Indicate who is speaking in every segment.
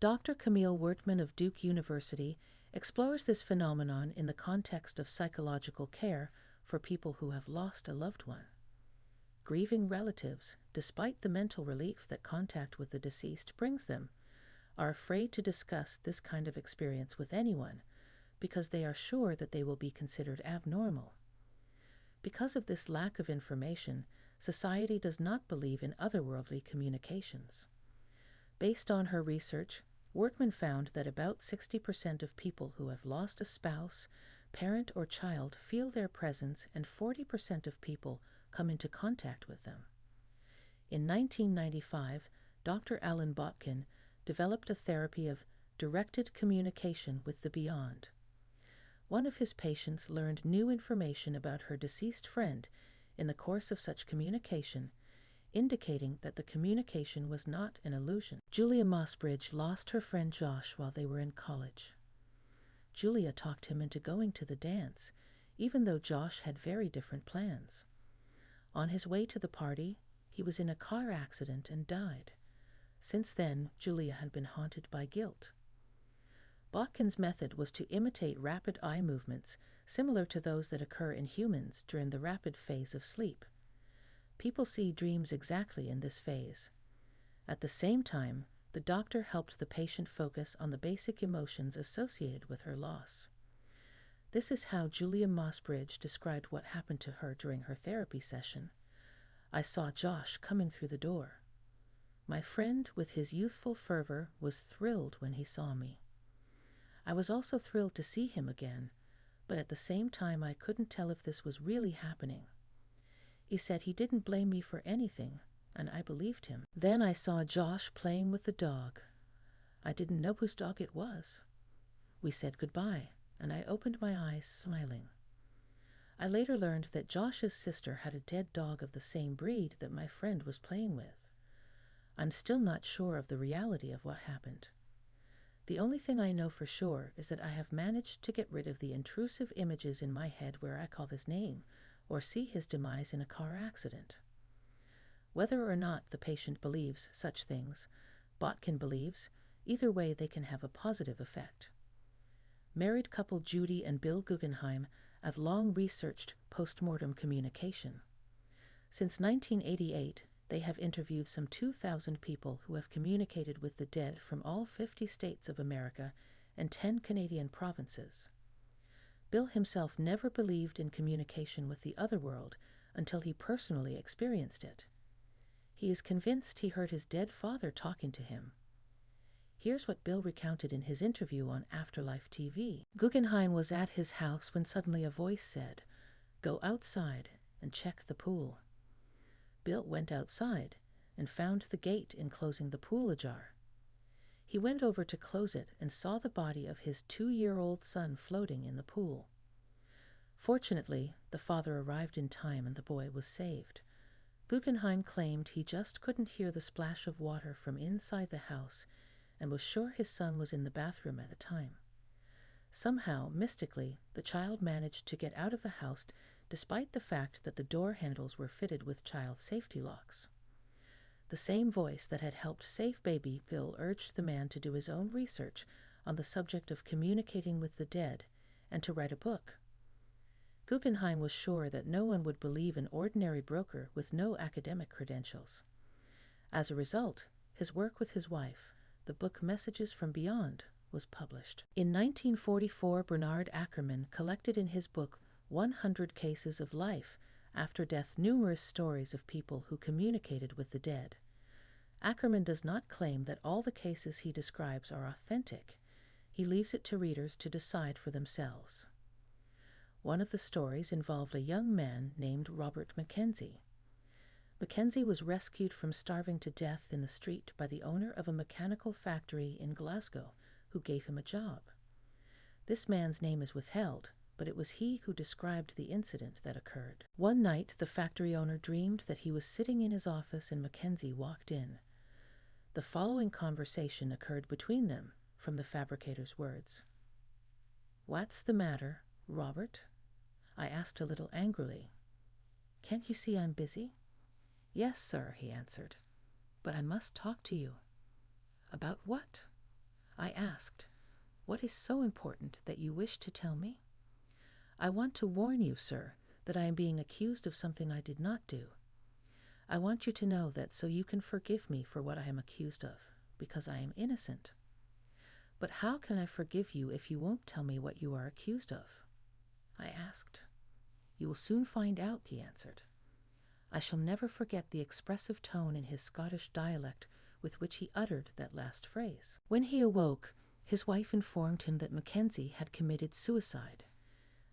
Speaker 1: Dr. Camille Wertman of Duke University explores this phenomenon in the context of psychological care for people who have lost a loved one. Grieving relatives, despite the mental relief that contact with the deceased brings them, are afraid to discuss this kind of experience with anyone because they are sure that they will be considered abnormal. Because of this lack of information, society does not believe in otherworldly communications. Based on her research, Wortman found that about 60% of people who have lost a spouse, parent, or child feel their presence, and 40% of people come into contact with them. In 1995, Dr. Alan Botkin developed a therapy of directed communication with the beyond. One of his patients learned new information about her deceased friend in the course of such communication, indicating that the communication was not an illusion. Julia Mossbridge lost her friend Josh while they were in college. Julia talked him into going to the dance, even though Josh had very different plans. On his way to the party, he was in a car accident and died. Since then, Julia had been haunted by guilt. Botkin's method was to imitate rapid eye movements similar to those that occur in humans during the rapid phase of sleep. People see dreams exactly in this phase. At the same time, the doctor helped the patient focus on the basic emotions associated with her loss. This is how Julia Mossbridge described what happened to her during her therapy session. I saw Josh coming through the door. My friend, with his youthful fervor, was thrilled when he saw me. I was also thrilled to see him again, but at the same time I couldn't tell if this was really happening. He said he didn't blame me for anything, and I believed him. Then I saw Josh playing with the dog. I didn't know whose dog it was. We said goodbye, and I opened my eyes, smiling. I later learned that Josh's sister had a dead dog of the same breed that my friend was playing with. I'm still not sure of the reality of what happened. The only thing I know for sure is that I have managed to get rid of the intrusive images in my head where I call his name or see his demise in a car accident. Whether or not the patient believes such things, Botkin believes, either way they can have a positive effect. Married couple Judy and Bill Guggenheim have long researched postmortem communication. Since 1988, they have interviewed some 2,000 people who have communicated with the dead from all 50 states of America and 10 Canadian provinces. Bill himself never believed in communication with the other world until he personally experienced it. He is convinced he heard his dead father talking to him. Here's what Bill recounted in his interview on Afterlife TV. Guggenheim was at his house when suddenly a voice said, "Go outside and check the pool." Bill went outside and found the gate enclosing the pool ajar. He went over to close it and saw the body of his 2-year-old son floating in the pool. Fortunately, the father arrived in time and the boy was saved. Guggenheim claimed he just couldn't hear the splash of water from inside the house and was sure his son was in the bathroom at the time. Somehow, mystically, the child managed to get out of the house despite the fact that the door handles were fitted with child safety locks. The same voice that had helped save baby Bill urged the man to do his own research on the subject of communicating with the dead and to write a book. Guggenheim was sure that no one would believe an ordinary broker with no academic credentials. As a result, his work with his wife, the book Messages from Beyond, was published. In 1944, Bernard Ackerman collected in his book 100 Cases of Life After Death numerous stories of people who communicated with the dead. Ackerman does not claim that all the cases he describes are authentic. He leaves it to readers to decide for themselves. One of the stories involved a young man named Robert Mackenzie. Mackenzie was rescued from starving to death in the street by the owner of a mechanical factory in Glasgow, who gave him a job. This man's name is withheld, but it was he who described the incident that occurred. One night, the factory owner dreamed that he was sitting in his office and Mackenzie walked in. The following conversation occurred between them, from the fabricator's words. "What's the matter, Robert?" I asked a little angrily. "Can't you see I'm busy?" "Yes, sir," he answered. "But I must talk to you." "About what?" I asked, "What is so important that you wish to tell me?" "I want to warn you, sir, that I am being accused of something I did not do. I want you to know that so you can forgive me for what I am accused of, because I am innocent." "But how can I forgive you if you won't tell me what you are accused of?" I asked. "You will soon find out," he answered. I shall never forget the expressive tone in his Scottish dialect with which he uttered that last phrase. When he awoke, his wife informed him that Mackenzie had committed suicide.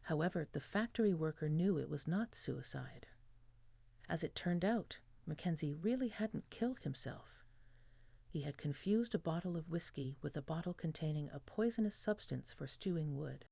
Speaker 1: However, the factory worker knew it was not suicide. As it turned out, Mackenzie really hadn't killed himself. He had confused a bottle of whiskey with a bottle containing a poisonous substance for stewing wood.